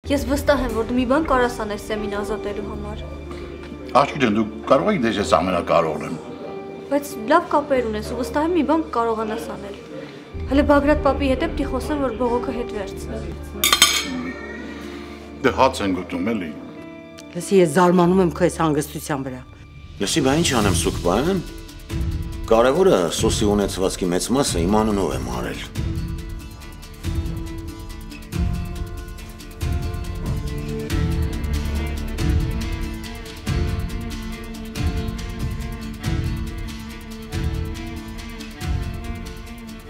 Ես վստահ եմ, որ դու մի բան կարաս անես Սեմին ազատելու համար։ Աղջիկն դու կարող ես դες ես ամենակարողն եմ։ Բայց լավ կապեր ունես ու վստահ եմ մի բան կարողանաս անել։ Հələ Բագրատ պապի հետ եմ խոսեմ, որ բողոքը հետ վերցնի։ Դե հաց են գտում էլի։ Լսի, ես զարմանում եմ քո այս հանգստության վրա։ Լսի, բա ինչ անեմ սուկ բան։ Կարևորը սոսի ունեցվածքի մեծ մասը իմ անունով եմ արել։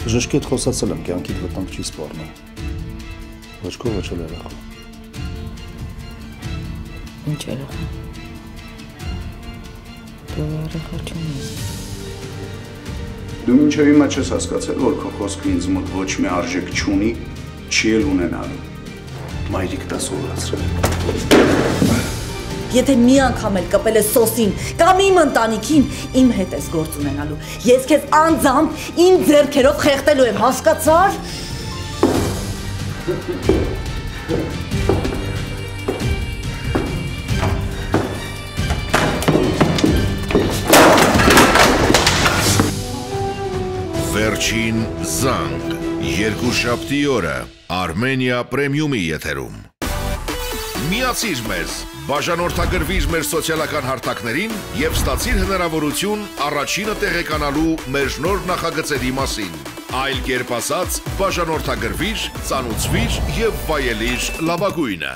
Ժշկետ խոսացել եմ, կյանքիդ վտանգ չի սպառնում։ Ոչ քո, ոչ էլ երախա։ Ինչ երախա։ Դու երախա չունես։ Դու մինչև հիմա չես հասկացել, որ քո խոսքը ինձ մոտ ոչ մի արժեք չունի, չի էլ ունենալու։ Մայրիկն է սովորացրել։ Եթե մի անգամ էլ կպել ես սոսին կամ իմ ընտանիքին, իմ հետ ես գործ ունենալու։ Ես քեզ անձամբ իմ ձեռքերով խեղդելու եմ, հասկացար։ Վերջին զանգ, երկուշաբթի օրը Armenia Premium-ի եթերում։ Միացիր մեզ, բաժանորդագրվիր մեր սոցիալական հարթակներին և ստացիր հնարավորություն առաջինը տեղեկանալու մեր նոր նախագծերի մասին։ Այլ կերպ ասած, բաժանորդագրվիր, ծանուցվիր և վայելիր լավագույնը։